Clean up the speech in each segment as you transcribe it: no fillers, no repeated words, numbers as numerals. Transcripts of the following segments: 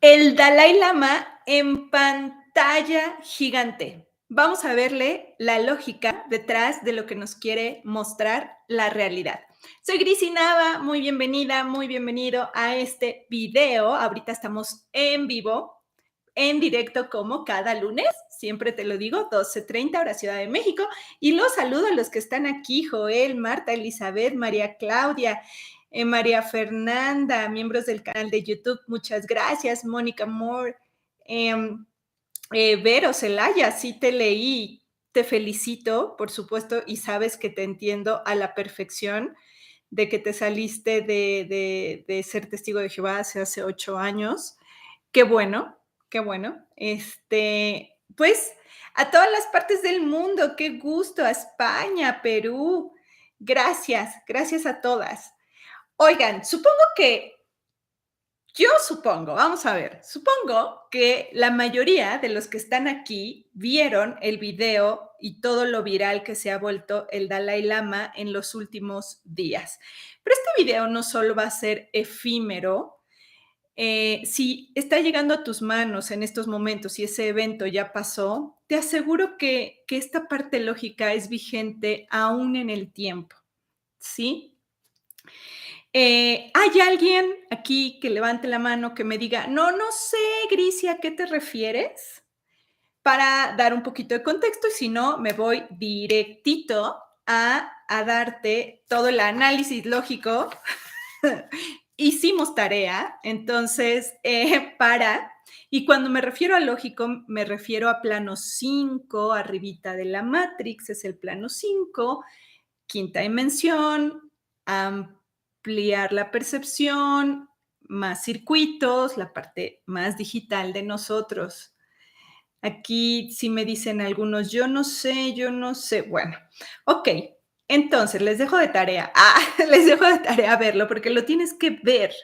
El Dalai Lama en pantalla gigante. Vamos a verle la lógica detrás de lo que nos quiere mostrar la realidad. Soy Grisi Nava, muy bienvenida, muy bienvenido a este video. Ahorita estamos en vivo, en directo como cada lunes, siempre te lo digo, 12:30 hora Ciudad de México. Y los saludo a los que están aquí, Joel, Marta, Elizabeth, María Claudia, María Fernanda, miembros del canal de YouTube, muchas gracias. Mónica Moore, eh, Vero Celaya, sí te leí, te felicito, por supuesto, y sabes que te entiendo a la perfección de que te saliste de ser testigo de Jehová hace 8 años. Qué bueno, qué bueno. Pues a todas las partes del mundo, qué gusto, a España, Perú. Gracias, gracias a todas. Oigan, vamos a ver, supongo que la mayoría de los que están aquí vieron el video y todo lo viral que se ha vuelto el Dalai Lama en los últimos días. Pero este video no solo va a ser efímero, si está llegando a tus manos en estos momentos y ese evento ya pasó, te aseguro que esta parte lógica es vigente aún en el tiempo, ¿sí? ¿Hay alguien aquí que levante la mano que me diga, no sé, Grisi, ¿a qué te refieres? Para dar un poquito de contexto y si no, me voy directito a darte todo el análisis lógico. Hicimos tarea, entonces, y cuando me refiero a lógico, me refiero a plano 5, arribita de la Matrix, es el plano 5, quinta dimensión, ampliar la percepción, más circuitos, la parte más digital de nosotros. Aquí sí me dicen algunos, yo no sé. Bueno, ok, entonces les dejo de tarea. Les dejo de tarea verlo porque lo tienes que ver.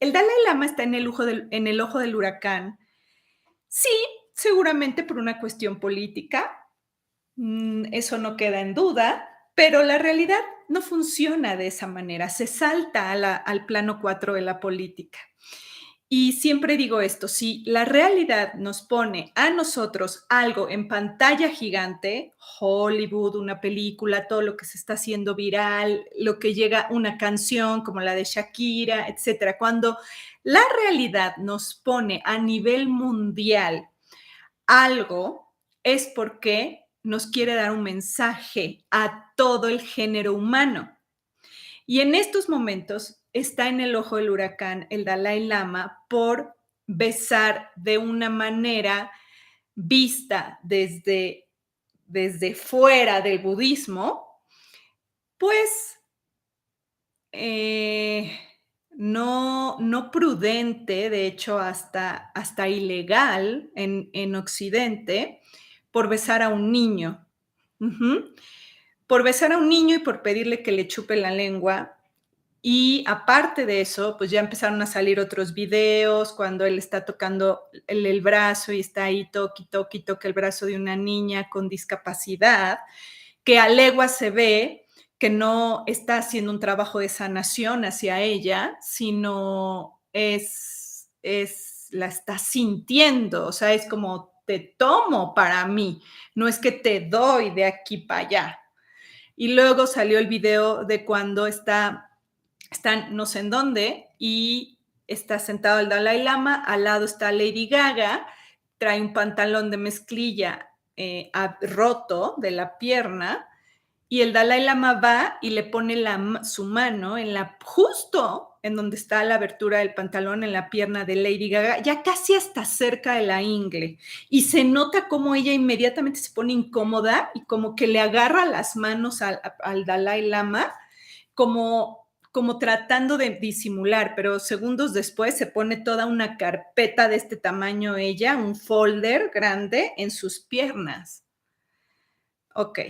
El Dalai Lama está en el ojo del huracán. Sí, seguramente por una cuestión política, eso no queda en duda, pero la realidad no funciona de esa manera, se salta al plano 4 de la política. Y siempre digo esto, si la realidad nos pone a nosotros algo en pantalla gigante, Hollywood, una película, todo lo que se está haciendo viral, lo que llega una canción como la de Shakira, etcétera, cuando la realidad nos pone a nivel mundial algo, es porque nos quiere dar un mensaje a todo el género humano. Y en estos momentos está en el ojo del huracán el Dalai Lama por besar de una manera vista desde fuera del budismo, pues no prudente, de hecho hasta ilegal en Occidente, por besar a un niño. Por besar a un niño y por pedirle que le chupe la lengua. Y aparte de eso, pues ya empezaron a salir otros videos cuando él está tocando el brazo y está ahí toque el brazo de una niña con discapacidad, que a leguas se ve que no está haciendo un trabajo de sanación hacia ella, sino la está sintiendo, o sea, es como te tomo para mí, no es que te doy de aquí para allá. Y luego salió el video de cuando están no sé en dónde y está sentado el Dalai Lama, al lado está Lady Gaga, trae un pantalón de mezclilla roto de la pierna y el Dalai Lama va y le pone su mano justo en donde está la abertura del pantalón en la pierna de Lady Gaga, ya casi hasta cerca de la ingle. Y se nota como ella inmediatamente se pone incómoda y como que le agarra las manos al Dalai Lama, como tratando de disimular, pero segundos después se pone toda una carpeta de este tamaño ella, un folder grande en sus piernas. Ok.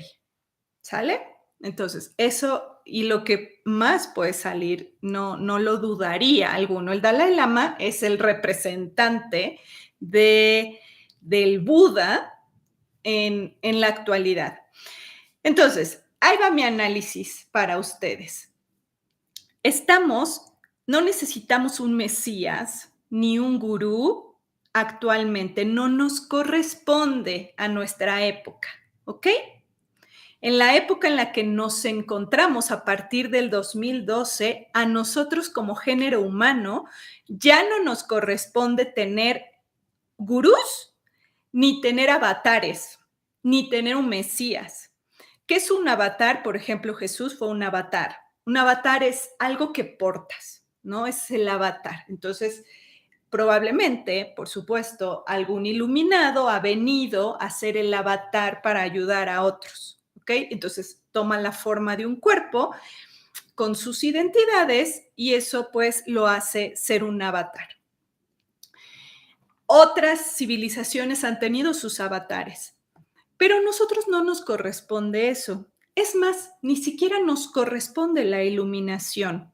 ¿Sale? Entonces, eso y lo que más puede salir, no lo dudaría alguno. El Dalai Lama es el representante del Buda en la actualidad. Entonces, ahí va mi análisis para ustedes. No necesitamos un Mesías ni un gurú actualmente. No nos corresponde a nuestra época, ¿ok? En la época en la que nos encontramos a partir del 2012, a nosotros como género humano ya no nos corresponde tener gurús, ni tener avatares, ni tener un mesías. ¿Qué es un avatar? Por ejemplo, Jesús fue un avatar. Un avatar es algo que portas, ¿no? Es el avatar. Entonces, probablemente, por supuesto, algún iluminado ha venido a ser el avatar para ayudar a otros, ¿ok? Entonces, toma la forma de un cuerpo con sus identidades y eso pues lo hace ser un avatar. Otras civilizaciones han tenido sus avatares, pero a nosotros no nos corresponde eso. Es más, ni siquiera nos corresponde la iluminación,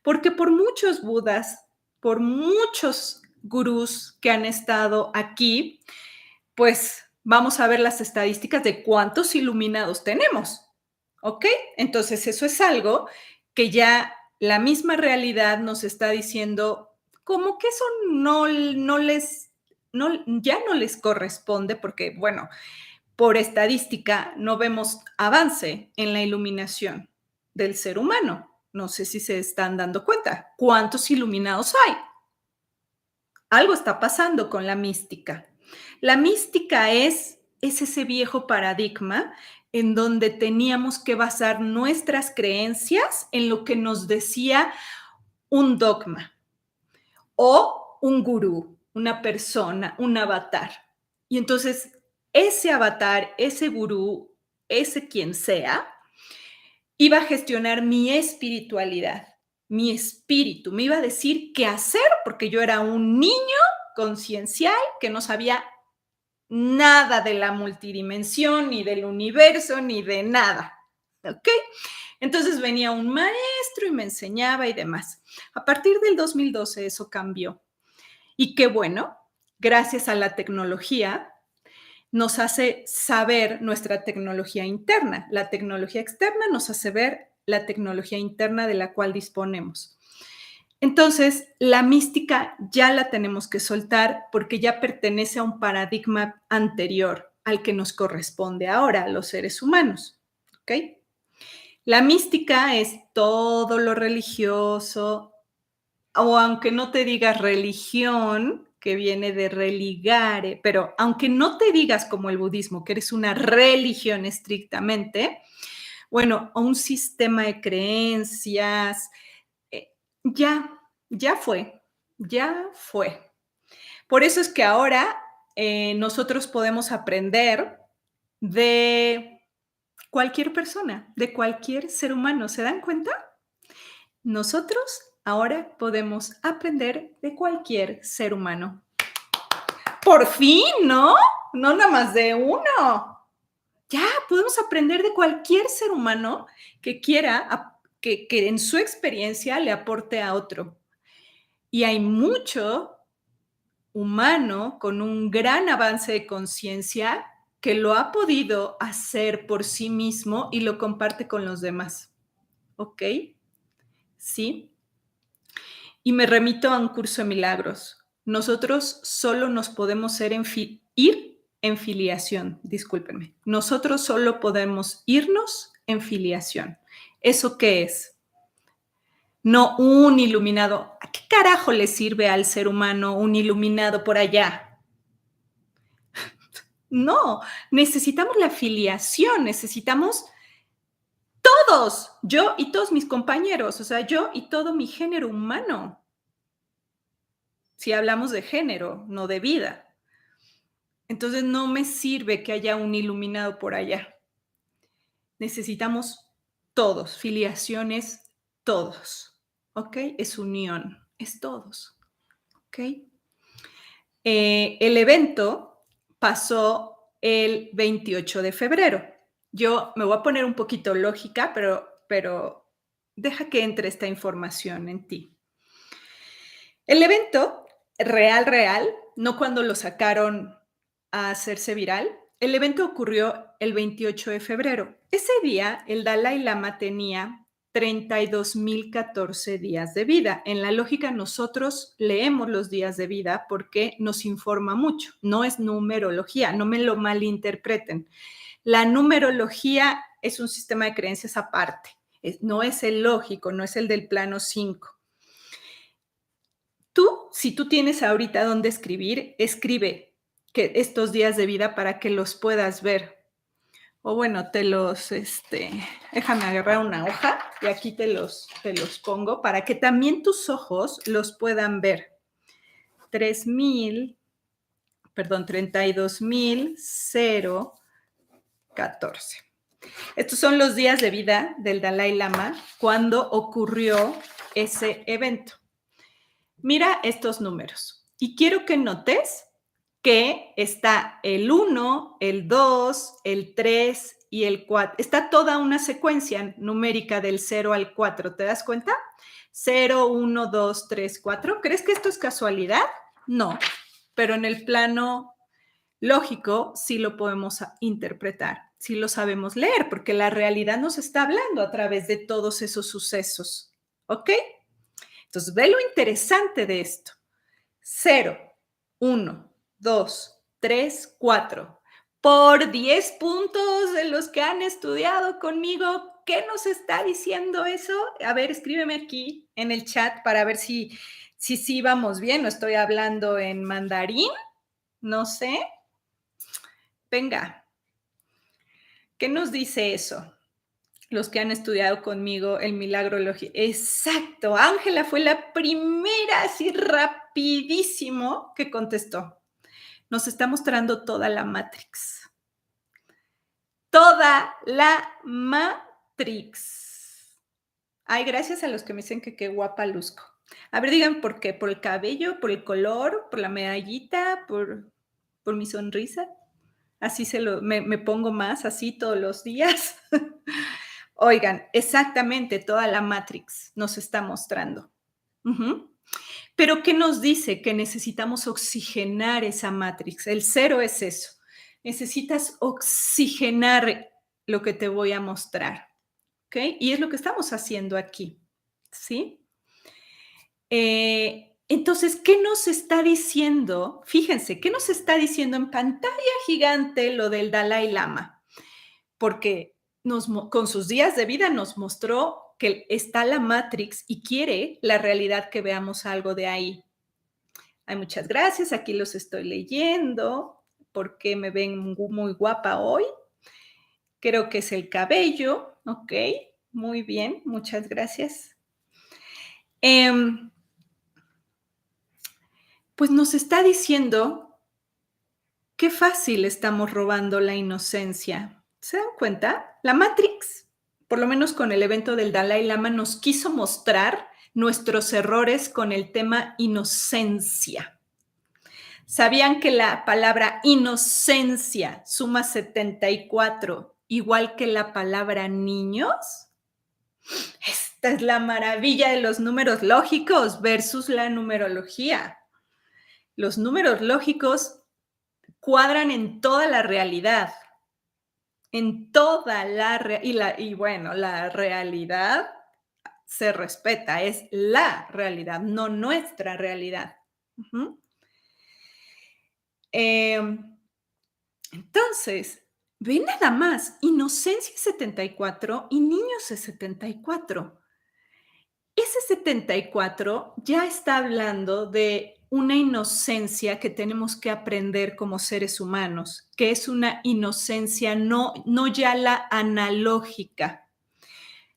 porque por muchos budas, por muchos gurús que han estado aquí, pues vamos a ver las estadísticas de cuántos iluminados tenemos, ¿ok? Entonces eso es algo que ya la misma realidad nos está diciendo como que eso ya no les corresponde porque, bueno, por estadística no vemos avance en la iluminación del ser humano. No sé si se están dando cuenta. ¿Cuántos iluminados hay? Algo está pasando con la mística. La mística es ese viejo paradigma en donde teníamos que basar nuestras creencias en lo que nos decía un dogma o un gurú, una persona, un avatar. Y entonces ese avatar, ese gurú, ese quien sea, iba a gestionar mi espiritualidad, mi espíritu, me iba a decir qué hacer porque yo era un niño conciencial que no sabía nada de la multidimensión, ni del universo, ni de nada. ¿Ok? Entonces venía un maestro y me enseñaba y demás. A partir del 2012 eso cambió. Y qué bueno, gracias a la tecnología, nos hace saber nuestra tecnología interna. La tecnología externa nos hace ver la tecnología interna de la cual disponemos. Entonces, la mística ya la tenemos que soltar porque ya pertenece a un paradigma anterior al que nos corresponde ahora, a los seres humanos. ¿Ok? La mística es todo lo religioso, o aunque no te digas religión, que viene de religare, pero aunque no te digas como el budismo, que eres una religión estrictamente, bueno, un sistema de creencias, eh, ya, ya fue, ya fue. Por eso es que ahora nosotros podemos aprender de cualquier persona, de cualquier ser humano. ¿Se dan cuenta? Nosotros ahora podemos aprender de cualquier ser humano. Por fin, ¿no? No nada más de uno. Ya podemos aprender de cualquier ser humano que quiera, que en su experiencia le aporte a otro. Y hay mucho humano con un gran avance de conciencia que lo ha podido hacer por sí mismo y lo comparte con los demás. ¿Ok? ¿Sí? Y me remito a un curso de milagros. Nosotros solo nos podemos ir en filiación, discúlpenme. Nosotros solo podemos irnos en filiación. ¿Eso qué es? No un iluminado. ¿A qué carajo le sirve al ser humano un iluminado por allá? No, necesitamos la filiación, necesitamos todos, yo y todos mis compañeros, o sea, yo y todo mi género humano. Si hablamos de género, no de vida. Entonces no me sirve que haya un iluminado por allá. Necesitamos todos, filiaciones, todos. ¿Ok? Es unión, es todos. ¿Ok? El evento pasó el 28 de febrero. Yo me voy a poner un poquito lógica, pero deja que entre esta información en ti. El evento real, no cuando lo sacaron a hacerse viral, el evento ocurrió el 28 de febrero. Ese día el Dalai Lama tenía 32,014 días de vida. En la lógica nosotros leemos los días de vida porque nos informa mucho, no es numerología, no me lo malinterpreten. La numerología es un sistema de creencias aparte, no es el lógico, no es el del plano 5. Tú, si tú tienes ahorita dónde escribir, escribe que estos días de vida para que los puedas ver. O bueno, déjame agarrar una hoja y aquí te los pongo para que también tus ojos los puedan ver. 32,014. Estos son los días de vida del Dalai Lama cuando ocurrió ese evento. Mira estos números y quiero que notes que está el 1, el 2, el 3 y el 4. Está toda una secuencia numérica del 0 al 4. ¿Te das cuenta? 0, 1, 2, 3, 4. ¿Crees que esto es casualidad? No, pero en el plano lógico sí lo podemos interpretar, sí lo sabemos leer, porque la realidad nos está hablando a través de todos esos sucesos. ¿Ok? Entonces, ve lo interesante de esto. 0, 1, 2, 3, 4. Por 10 puntos de los que han estudiado conmigo, ¿qué nos está diciendo eso? A ver, escríbeme aquí en el chat para ver si vamos bien. No estoy hablando en mandarín, no sé. Venga, ¿qué nos dice eso? Los que han estudiado conmigo el milagrología. Exacto, Ángela fue la primera, así rapidísimo, que contestó. Nos está mostrando toda la Matrix. Toda la Matrix. Ay, gracias a los que me dicen que qué guapa luzco. A ver, digan por qué. ¿Por el cabello? ¿Por el color? ¿Por la medallita? ¿Por mi sonrisa? Así me pongo más, así todos los días. Oigan, exactamente toda la Matrix nos está mostrando. Pero ¿qué nos dice? Que necesitamos oxigenar esa Matrix. El 0 es eso. Necesitas oxigenar lo que te voy a mostrar. ¿Ok? Y es lo que estamos haciendo aquí. ¿Sí? Entonces, ¿qué nos está diciendo? Fíjense, ¿qué nos está diciendo en pantalla gigante lo del Dalai Lama? Porque con sus días de vida nos mostró que está la Matrix y quiere la realidad que veamos algo de ahí. Ay, muchas gracias, aquí los estoy leyendo, porque me ven muy guapa hoy. Creo que es el cabello, ok, muy bien, muchas gracias. Pues nos está diciendo qué fácil estamos robando la inocencia. ¿Se dan cuenta? La Matrix, por lo menos con el evento del Dalai Lama, nos quiso mostrar nuestros errores con el tema inocencia. ¿Sabían que la palabra inocencia suma 74, igual que la palabra niños? Esta es la maravilla de los números lógicos versus la numerología. Los números lógicos cuadran en toda la realidad. En toda la y bueno, la realidad se respeta, es la realidad, no nuestra realidad. Entonces, ve nada más, inocencia es 74 y niños es 74. Ese 74 ya está hablando de una inocencia que tenemos que aprender como seres humanos, que es una inocencia no ya la analógica,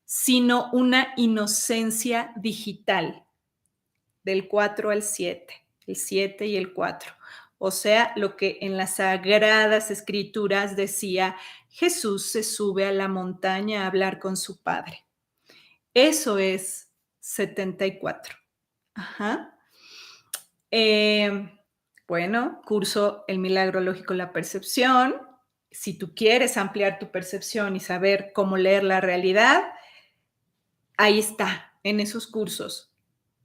sino una inocencia digital, del 4 al 7, el 7 y el 4. O sea, lo que en las Sagradas Escrituras decía, Jesús se sube a la montaña a hablar con su Padre. Eso es 74. Ajá. Bueno, curso El Milagro Lógico, la Percepción. Si tú quieres ampliar tu percepción y saber cómo leer la realidad, ahí está, en esos cursos.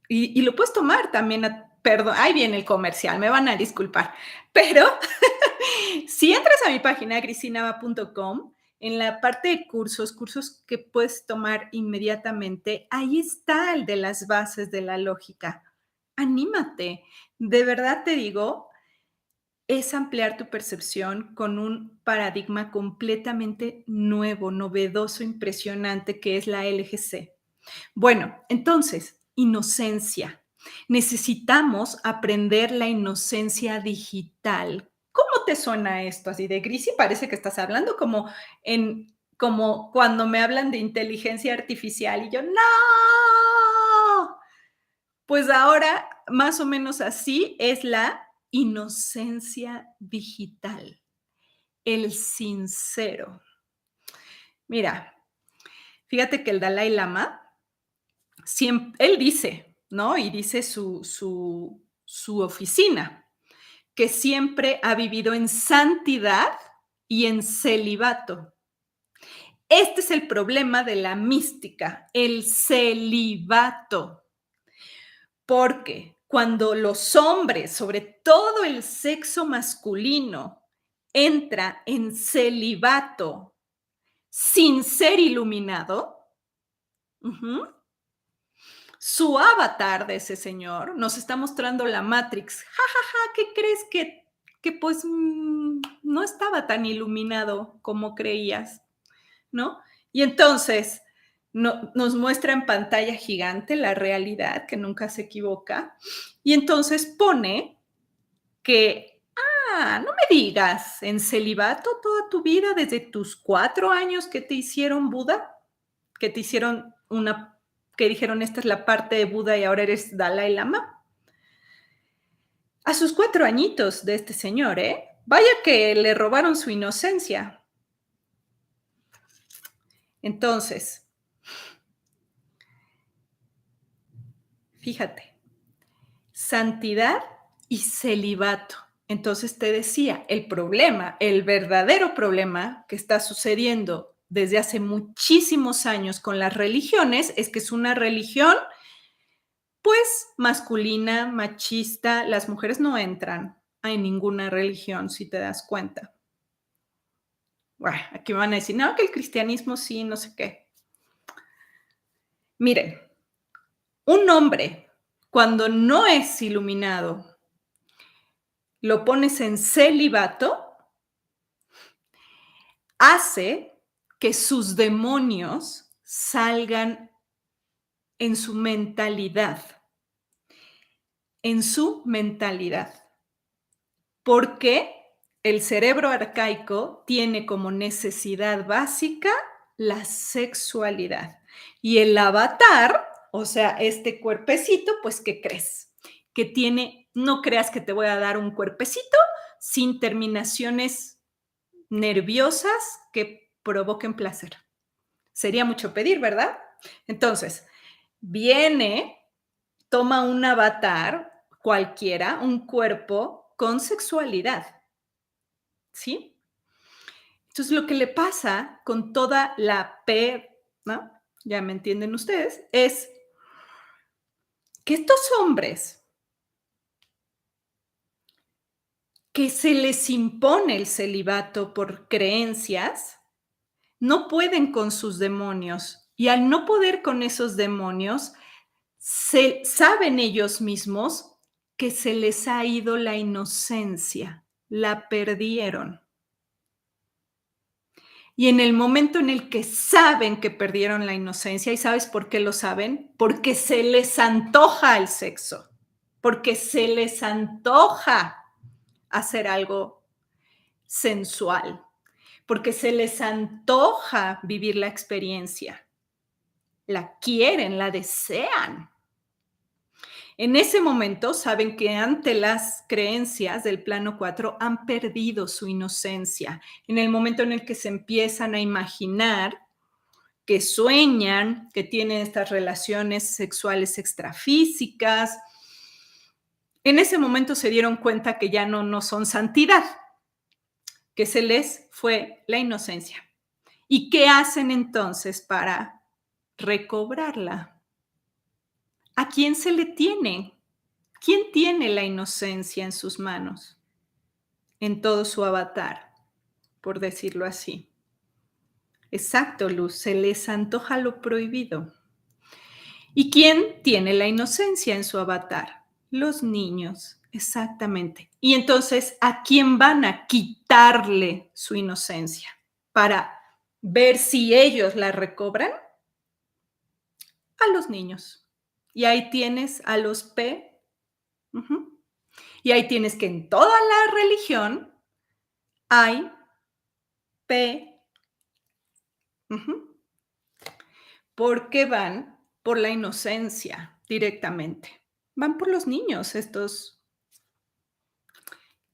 Y lo puedes tomar también, perdón, ahí viene el comercial, me van a disculpar, pero si entras a mi página grisinava.com, en la parte de cursos que puedes tomar inmediatamente, ahí está el de las bases de la lógica. Anímate. De verdad te digo, es ampliar tu percepción con un paradigma completamente nuevo, novedoso, impresionante, que es la LGC. Bueno, entonces, inocencia. Necesitamos aprender la inocencia digital. ¿Cómo te suena esto así de gris? Y parece que estás hablando como cuando me hablan de inteligencia artificial y yo, ¡no! Pues ahora, más o menos así es la inocencia digital, el sincero. Mira, fíjate que el Dalai Lama él dice, ¿no? Y dice su oficina, que siempre ha vivido en santidad y en celibato. Este es el problema de la mística, el celibato. Porque cuando los hombres, sobre todo el sexo masculino, entra en celibato sin ser iluminado, ujú, su avatar de ese señor nos está mostrando la Matrix. Ja, ja, ja, ¿qué crees que pues no estaba tan iluminado como creías? ¿No? Y entonces nos muestra en pantalla gigante la realidad, que nunca se equivoca, y entonces pone que, no me digas, en celibato toda tu vida, desde tus 4 años que te hicieron Buda, que te hicieron que dijeron, esta es la parte de Buda y ahora eres Dalai Lama. A sus 4 añitos de este señor, ¿eh? Vaya que le robaron su inocencia. Entonces, fíjate, santidad y celibato. Entonces te decía, el problema, el verdadero problema que está sucediendo desde hace muchísimos años con las religiones es que es una religión, pues, masculina, machista. Las mujeres no entran en ninguna religión, si te das cuenta. Bueno, aquí me van a decir, no, que el cristianismo sí, no sé qué. Miren, un hombre, cuando no es iluminado, lo pones en celibato, hace que sus demonios salgan en su mentalidad, en su mentalidad. Porque el cerebro arcaico tiene como necesidad básica la sexualidad. Y el avatar, o sea, este cuerpecito, pues, ¿qué crees? Que tiene, no creas que te voy a dar un cuerpecito sin terminaciones nerviosas que provoquen placer. Sería mucho pedir, ¿verdad? Entonces, viene, toma un avatar cualquiera, un cuerpo con sexualidad, ¿sí? Entonces, lo que le pasa con toda la ¿no? Ya me entienden ustedes, es que estos hombres que se les impone el celibato por creencias, no pueden con sus demonios. Y al no poder con esos demonios, saben ellos mismos que se les ha ido la inocencia, la perdieron. Y en el momento en el que saben que perdieron la inocencia, ¿y sabes por qué lo saben? Porque se les antoja el sexo, porque se les antoja hacer algo sensual, porque se les antoja vivir la experiencia. La quieren, la desean. En ese momento saben que ante las creencias del plano 4 han perdido su inocencia. En el momento en el que se empiezan a imaginar, que sueñan, que tienen estas relaciones sexuales extrafísicas, en ese momento se dieron cuenta que ya no son santidad, que se les fue la inocencia. ¿Y qué hacen entonces para recobrarla? ¿A quién se le tiene? ¿Quién tiene la inocencia en sus manos? En todo su avatar, por decirlo así. Exacto, Luz, se les antoja lo prohibido. ¿Y quién tiene la inocencia en su avatar? Los niños, exactamente. Y entonces, ¿a quién van a quitarle su inocencia? Para ver si ellos la recobran, a los niños. Y ahí tienes a los P. Ujú. Y ahí tienes que en toda la religión hay P. Ujú. Porque van por la inocencia directamente. Van por los niños estos.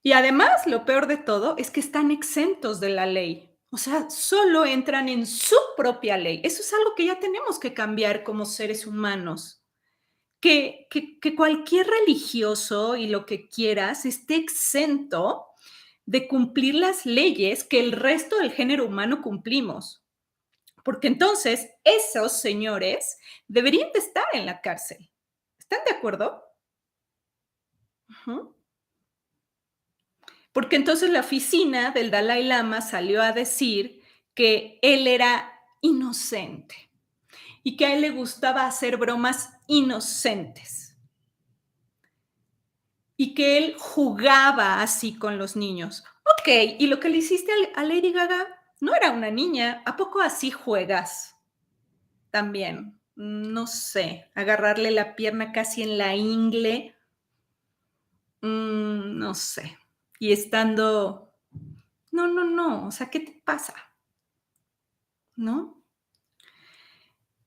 Y además, lo peor de todo es que están exentos de la ley. O sea, solo entran en su propia ley. Eso es algo que ya tenemos que cambiar como seres humanos. Que cualquier religioso y lo que quieras esté exento de cumplir las leyes que el resto del género humano cumplimos. Porque entonces esos señores deberían de estar en la cárcel. ¿Están de acuerdo? Ujú. Porque entonces la oficina del Dalai Lama salió a decir que él era inocente y que a él le gustaba hacer bromas inocentes y que él jugaba así con los niños. Ok, y lo que le hiciste a Lady Gaga no era una niña. ¿A poco así juegas también? No sé, agarrarle la pierna casi en la ingle, no sé. Y estando, no, no, no, o sea, ¿qué te pasa? ¿No?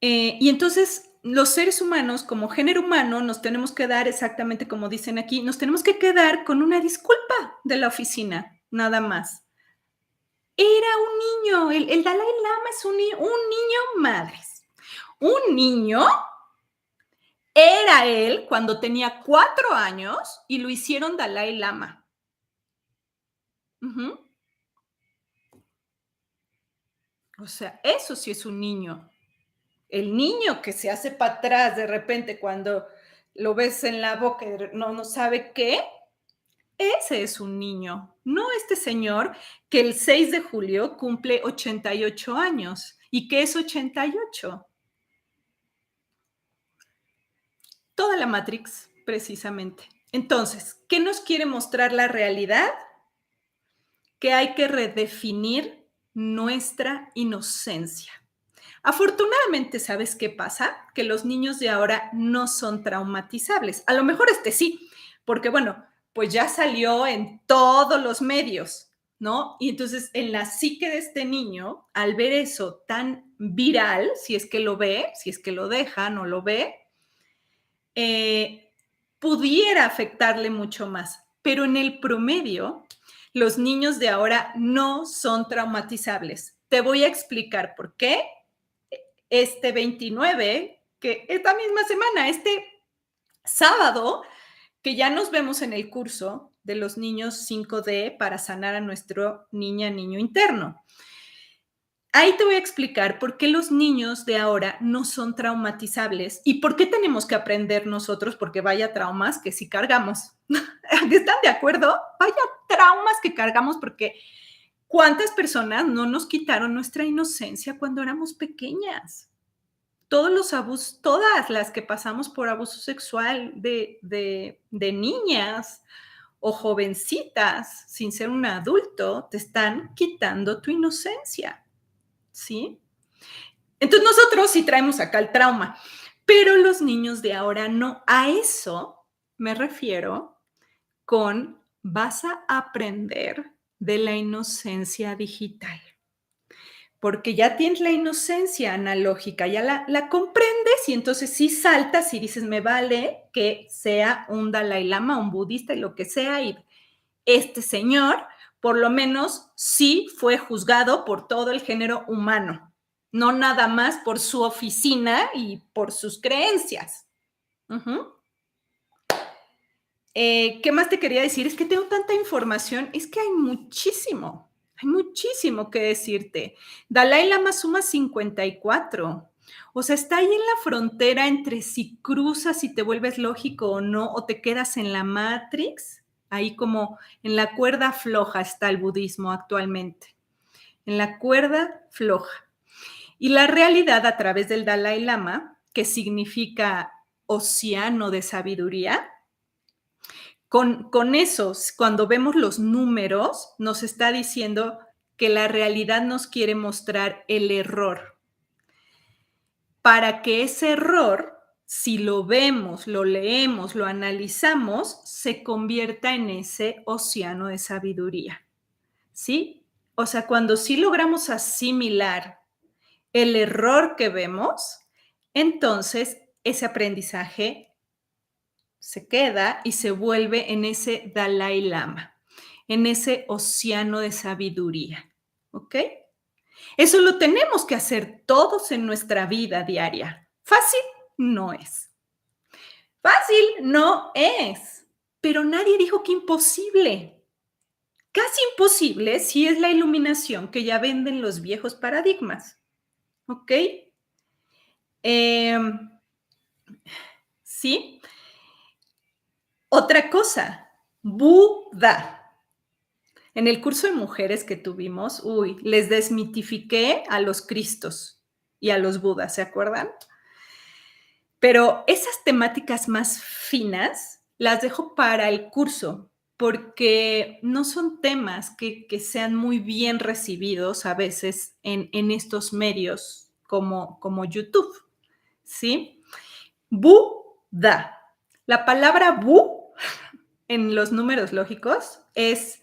Y entonces los seres humanos, como género humano, nos tenemos que dar exactamente como dicen aquí, nos tenemos que quedar con una disculpa de la oficina, nada más. Era un niño, el Dalai Lama es un niño, madres. Un niño era él cuando tenía 4 años y lo hicieron Dalai Lama. Ujú. O sea, eso sí es un niño. El niño que se hace para atrás de repente cuando lo ves en la boca y no sabe qué, ese es un niño, no este señor que el 6 de julio cumple 88 años. ¿Y qué es 88? Toda la Matrix, precisamente. Entonces, ¿qué nos quiere mostrar la realidad? Que hay que redefinir nuestra inocencia. Afortunadamente, ¿sabes qué pasa? Que los niños de ahora no son traumatizables. A lo mejor este sí, porque bueno, pues ya salió en todos los medios, ¿no? Y entonces en la psique de este niño, al ver eso tan viral, si es que lo ve, si es que lo deja, no lo ve, eh, pudiera afectarle mucho más. Pero en el promedio, los niños de ahora no son traumatizables. Te voy a explicar por qué. Este 29, que esta misma semana, este sábado, que ya nos vemos en el curso de los niños 5D para sanar a nuestro niño interno. Ahí te voy a explicar por qué los niños de ahora no son traumatizables y por qué tenemos que aprender nosotros, porque vaya traumas que sí cargamos. ¿Están de acuerdo? Vaya traumas que cargamos porque ¿cuántas personas no nos quitaron nuestra inocencia cuando éramos pequeñas? Todos los abusos, todas las que pasamos por abuso sexual de niñas o jovencitas sin ser un adulto, te están quitando tu inocencia, ¿sí? Entonces nosotros sí traemos acá el trauma, pero los niños de ahora no. A eso me refiero con vas a aprender de la inocencia digital. Porque ya tienes la inocencia analógica, ya la comprendes y entonces sí saltas y dices, me vale que sea un Dalai Lama, un budista y lo que sea, y este señor por lo menos sí fue juzgado por todo el género humano, no nada más por su oficina y por sus creencias. Uh-huh. ¿Qué más te quería decir? Es que tengo tanta información, es que hay muchísimo que decirte. Dalai Lama suma 54. O sea, está ahí en la frontera entre si cruzas y te vuelves lógico o no, o te quedas en la Matrix. Ahí como en la cuerda floja está el budismo actualmente. En la cuerda floja. Y la realidad a través del Dalai Lama, que significa océano de sabiduría, con esos, cuando vemos los números, nos está diciendo que la realidad nos quiere mostrar el error, para que ese error, si lo vemos, lo leemos, lo analizamos, se convierta en ese océano de sabiduría, ¿sí? O sea, cuando sí logramos asimilar el error que vemos, entonces ese aprendizaje se queda y se vuelve en ese Dalai Lama, en ese océano de sabiduría, ¿ok? Eso lo tenemos que hacer todos en nuestra vida diaria. Fácil no es. Fácil no es. Pero nadie dijo que imposible. Casi imposible si es la iluminación que ya venden los viejos paradigmas. ¿Ok? Eh, ¿Sí? Otra cosa, Buda. En el curso de mujeres que tuvimos, les desmitifiqué a los Cristos y a los Budas, ¿se acuerdan? Pero esas temáticas más finas las dejo para el curso, porque no son temas que sean muy bien recibidos a veces en estos medios como YouTube, ¿sí? Buda. La palabra Bu en los números lógicos es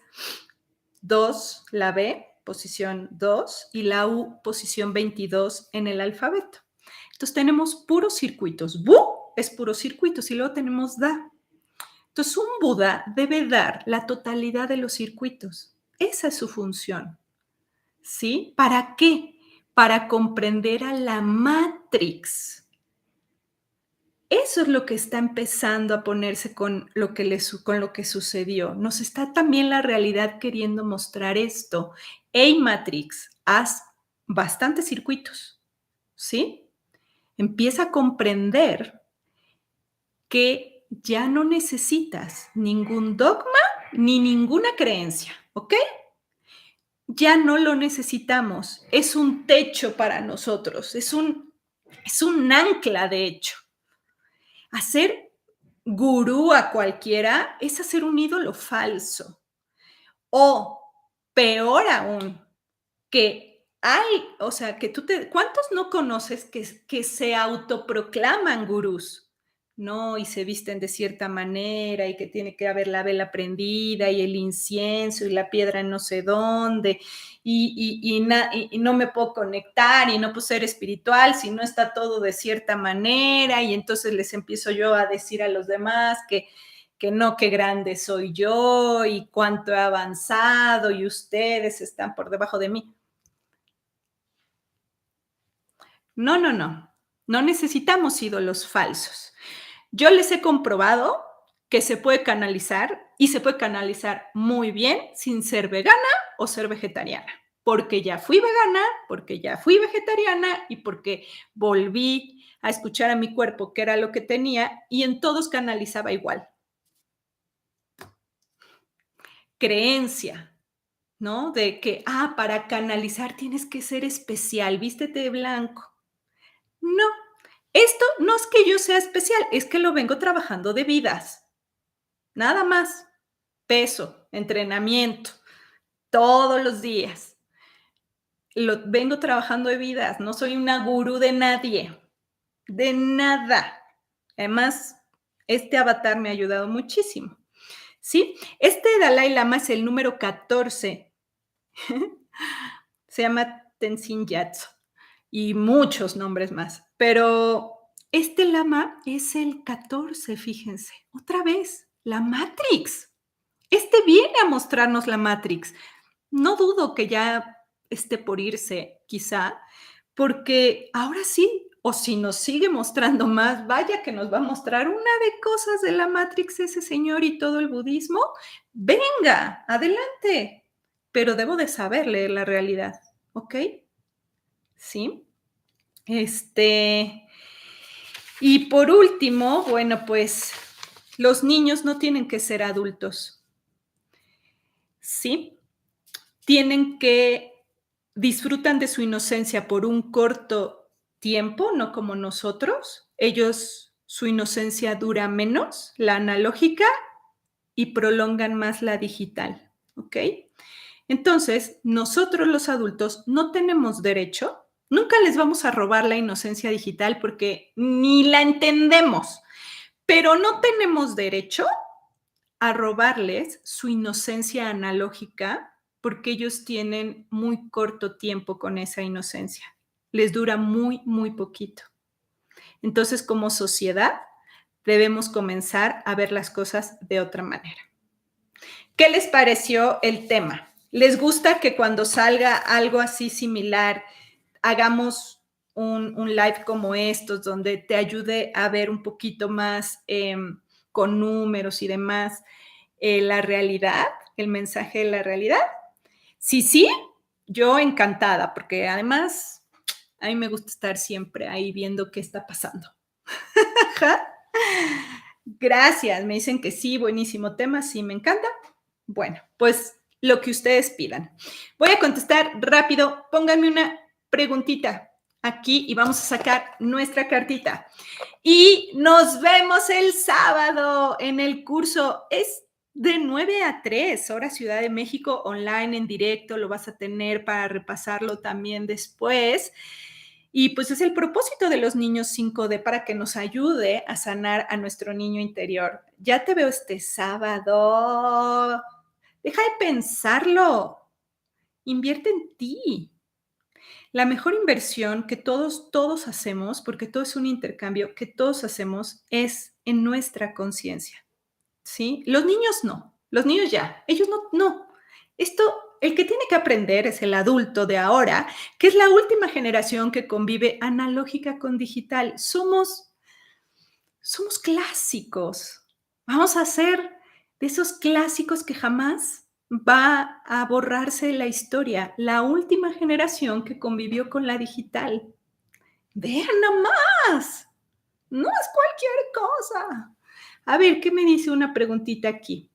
2, la B, posición 2, y la U, posición 22 en el alfabeto. Entonces tenemos puros circuitos. Bu es puros circuitos y luego tenemos Da. Entonces un Buda debe dar la totalidad de los circuitos. Esa es su función. ¿Sí? ¿Para qué? Para comprender a la Matrix. Eso es lo que está empezando a ponerse con lo que sucedió. Nos está también la realidad queriendo mostrar esto. Hey Matrix, haz bastantes circuitos, ¿sí? Empieza a comprender que ya no necesitas ningún dogma ni ninguna creencia, ¿ok? Ya no lo necesitamos. Es un techo para nosotros, es un ancla, de hecho. Hacer gurú a cualquiera es hacer un ídolo falso. O peor aún, que hay, o sea, ¿cuántos no conoces que se autoproclaman gurús? ¿No? Y se visten de cierta manera y que tiene que haber la vela prendida y el incienso y la piedra en no sé dónde y no me puedo conectar y no puedo ser espiritual si no está todo de cierta manera y entonces les empiezo yo a decir a los demás que no, qué grande soy yo y cuánto he avanzado y ustedes están por debajo de mí. No, no, no. No necesitamos ídolos falsos. Yo les he comprobado que se puede canalizar y se puede canalizar muy bien sin ser vegana o ser vegetariana, porque ya fui vegana, porque ya fui vegetariana y porque volví a escuchar a mi cuerpo, que era lo que tenía, y en todos canalizaba igual. Creencia, ¿no? De que, para canalizar tienes que ser especial, vístete de blanco. No, esto no es que yo sea especial, es que lo vengo trabajando de vidas. Nada más. Peso, entrenamiento, todos los días. Lo vengo trabajando de vidas, no soy una gurú de nadie, de nada. Además, este avatar me ha ayudado muchísimo, ¿sí? Este Dalai Lama es el número 14. Se llama Tenzin Gyatso y muchos nombres más, pero este lama es el 14, fíjense, otra vez, la Matrix. Este viene a mostrarnos la Matrix. No dudo que ya esté por irse, quizá, porque ahora sí, o si nos sigue mostrando más, vaya que nos va a mostrar una de cosas de la Matrix ese señor y todo el budismo. Venga, adelante. Pero debo de saber leer la realidad, ¿ok? Sí. Y por último, bueno, pues los niños no tienen que ser adultos, ¿sí? Tienen que disfrutan de su inocencia por un corto tiempo, no como nosotros. Ellos, su inocencia dura menos, la analógica, y prolongan más la digital, ¿ok? Entonces, nosotros los adultos no tenemos derecho, nunca les vamos a robar la inocencia digital porque ni la entendemos, pero no tenemos derecho a robarles su inocencia analógica porque ellos tienen muy corto tiempo con esa inocencia. Les dura muy, muy poquito. Entonces, como sociedad, debemos comenzar a ver las cosas de otra manera. ¿Qué les pareció el tema? ¿Les gusta que cuando salga algo así similar hagamos un live como estos donde te ayude a ver un poquito más con números y demás la realidad, el mensaje de la realidad? Sí, sí, yo encantada, porque además a mí me gusta estar siempre ahí viendo qué está pasando. Gracias, me dicen que sí, buenísimo tema, sí, me encanta. Bueno, pues lo que ustedes pidan. Voy a contestar rápido, pónganme una preguntita aquí y vamos a sacar nuestra cartita. Y nos vemos el sábado en el curso. Es de 9 a 3, hora Ciudad de México, online, en directo, lo vas a tener para repasarlo también después. Y pues es el propósito de los niños 5D para que nos ayude a sanar a nuestro niño interior. Ya te veo este sábado. Deja de pensarlo. Invierte en ti. La mejor inversión que todos hacemos, porque todo es un intercambio, que todos hacemos es en nuestra conciencia, ¿sí? Los niños no, los niños ya, ellos no. Esto, el que tiene que aprender es el adulto de ahora, que es la última generación que convive analógica con digital. Somos clásicos. Vamos a ser de esos clásicos que jamás va a borrarse de la historia. La última generación que convivió con la digital. Vean nomás. No es cualquier cosa. A ver, ¿qué me dice una preguntita aquí?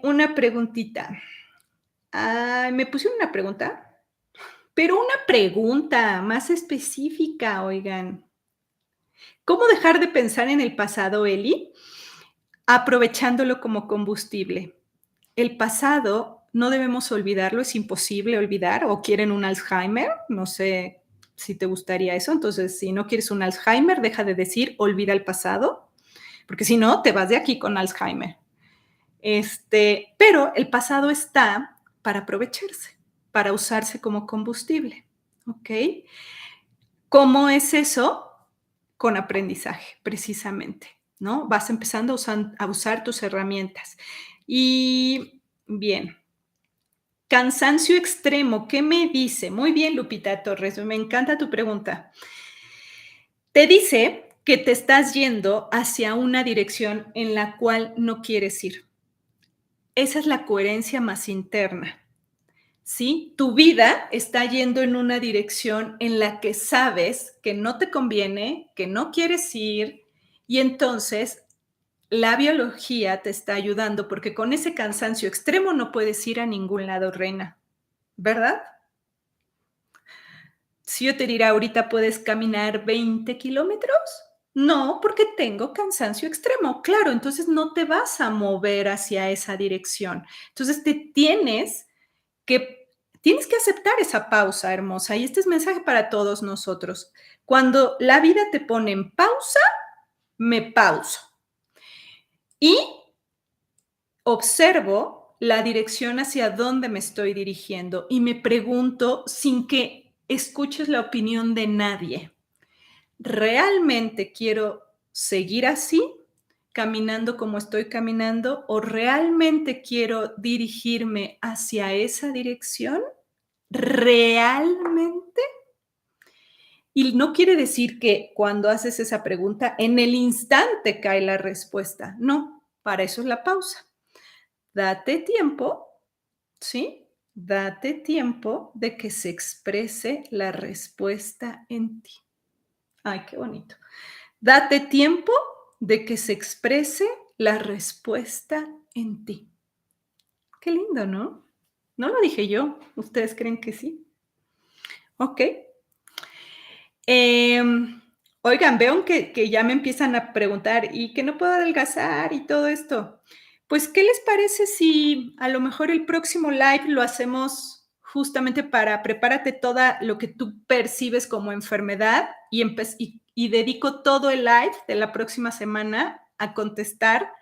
Una preguntita. Me pusieron una pregunta, pero una pregunta más específica, oigan. ¿Cómo dejar de pensar en el pasado, Eli? Aprovechándolo como combustible. El pasado no debemos olvidarlo, es imposible olvidar, o quieren un Alzheimer, no sé si te gustaría eso, entonces si no quieres un Alzheimer, deja de decir olvida el pasado, porque si no, te vas de aquí con Alzheimer. Pero el pasado está para aprovecharse, para usarse como combustible, ¿ok? ¿Cómo es eso? Con aprendizaje, precisamente, ¿no? Vas empezando a usar tus herramientas. Y bien, cansancio extremo, ¿qué me dice? Muy bien, Lupita Torres, me encanta tu pregunta. Te dice que te estás yendo hacia una dirección en la cual no quieres ir. Esa es la coherencia más interna. ¿Sí? Tu vida está yendo en una dirección en la que sabes que no te conviene, que no quieres ir, y entonces la biología te está ayudando porque con ese cansancio extremo no puedes ir a ningún lado, reina, ¿verdad? Si yo te diría ahorita puedes caminar 20 kilómetros, no, porque tengo cansancio extremo. Claro, entonces no te vas a mover hacia esa dirección. Entonces que tienes que aceptar esa pausa, hermosa. Y este es mensaje para todos nosotros. Cuando la vida te pone en pausa, me pauso. Y observo la dirección hacia dónde me estoy dirigiendo y me pregunto sin que escuches la opinión de nadie. ¿Realmente quiero seguir así, caminando como estoy caminando, o realmente quiero dirigirme hacia esa dirección? ¿Realmente? Y no quiere decir que cuando haces esa pregunta, en el instante cae la respuesta. No, para eso es la pausa. Date tiempo, ¿sí? Date tiempo de que se exprese la respuesta en ti. Ay, qué bonito. Date tiempo de que se exprese la respuesta en ti. Qué lindo, ¿no? No lo dije yo, ¿ustedes creen que sí? Okey. Oigan, veo que ya me empiezan a preguntar, y que no puedo adelgazar y todo esto. Pues, ¿qué les parece si a lo mejor el próximo live lo hacemos justamente para prepárate toda lo que tú percibes como enfermedad y dedico todo el live de la próxima semana a contestar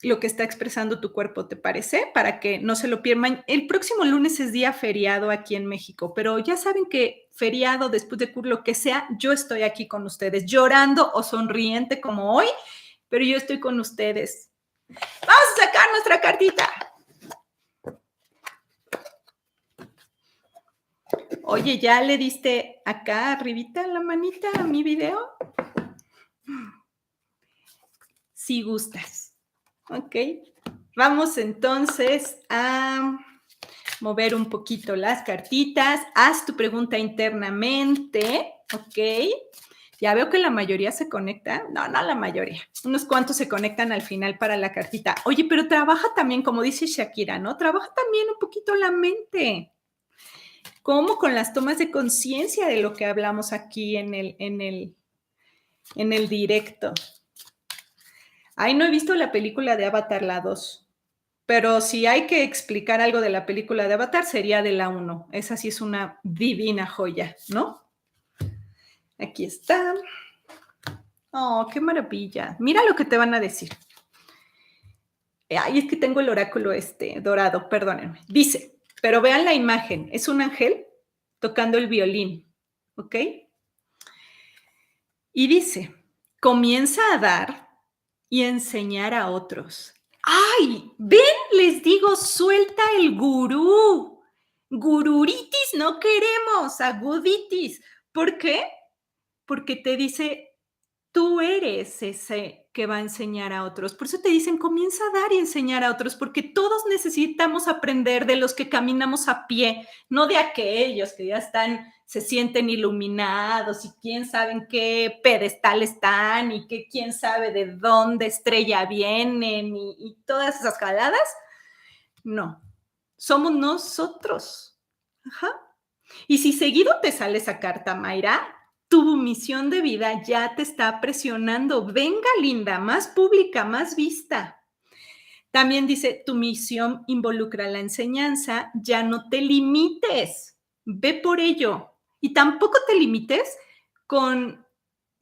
lo que está expresando tu cuerpo, ¿te parece? Para que no se lo pierdan. El próximo lunes es día feriado aquí en México, pero ya saben que feriado, después de lo que sea, yo estoy aquí con ustedes, llorando o sonriente como hoy, pero yo estoy con ustedes. Vamos a sacar nuestra cartita. Oye, ¿ya le diste acá arribita la manita a mi video? Si gustas. Ok. Vamos entonces a mover un poquito las cartitas. Haz tu pregunta internamente, ¿ok? Ya veo que la mayoría se conecta. No, no la mayoría. Unos cuantos se conectan al final para la cartita. Oye, pero trabaja también, como dice Shakira, ¿no? Trabaja también un poquito la mente. ¿Cómo? Con las tomas de conciencia de lo que hablamos aquí en el directo. Ay, no he visto la película de Avatar, la 2. Pero si hay que explicar algo de la película de Avatar, sería de la 1. Esa sí es una divina joya, ¿no? Aquí está. Oh, qué maravilla. Mira lo que te van a decir. Ay, es que tengo el oráculo dorado, perdónenme. Dice, pero vean la imagen. Es un ángel tocando el violín, ¿ok? Y dice, comienza a dar y enseñar a otros. ¡Ay! ¿Ven? Les digo, suelta el gurú. Gururitis no queremos, aguditis. ¿Por qué? Porque te dice, tú eres ese que va a enseñar a otros. Por eso te dicen, comienza a dar y enseñar a otros, porque todos necesitamos aprender de los que caminamos a pie, no de aquellos que ya están, se sienten iluminados y quién sabe en qué pedestal están y que quién sabe de dónde estrella vienen y todas esas jaladas. No, somos nosotros. Ajá. Y si seguido te sale esa carta, Mayra, tu misión de vida ya te está presionando. Venga, linda, más pública, más vista. También dice, tu misión involucra la enseñanza, ya no te limites, ve por ello. Y tampoco te limites con,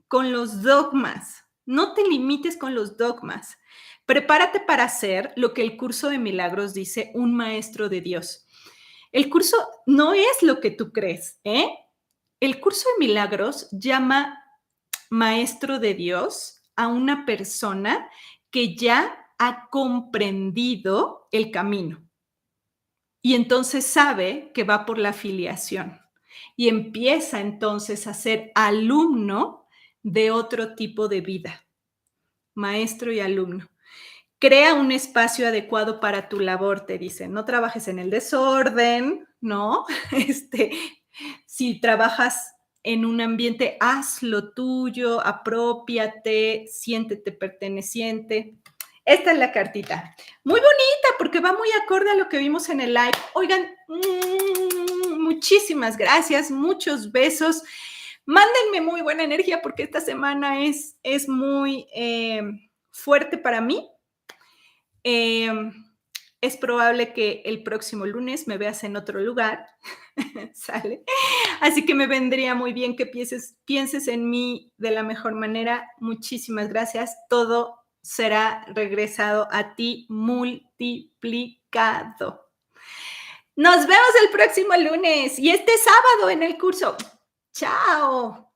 con los dogmas, no te limites con los dogmas. Prepárate para ser lo que el curso de milagros dice, un maestro de Dios. El curso no es lo que tú crees, ¿eh? El curso de milagros llama maestro de Dios a una persona que ya ha comprendido el camino y entonces sabe que va por la filiación y empieza entonces a ser alumno de otro tipo de vida, maestro y alumno. Crea un espacio adecuado para tu labor, te dicen. No trabajes en el desorden, ¿no? Si trabajas en un ambiente, haz lo tuyo, apropiate, siéntete perteneciente. Esta es la cartita. Muy bonita porque va muy acorde a lo que vimos en el live. Oigan, muchísimas gracias, muchos besos. Mándenme muy buena energía porque esta semana es muy fuerte para mí. Es probable que el próximo lunes me veas en otro lugar, ¿sale? Así que me vendría muy bien que pienses en mí de la mejor manera. Muchísimas gracias. Todo será regresado a ti multiplicado. Nos vemos el próximo lunes y este sábado en el curso. Chao.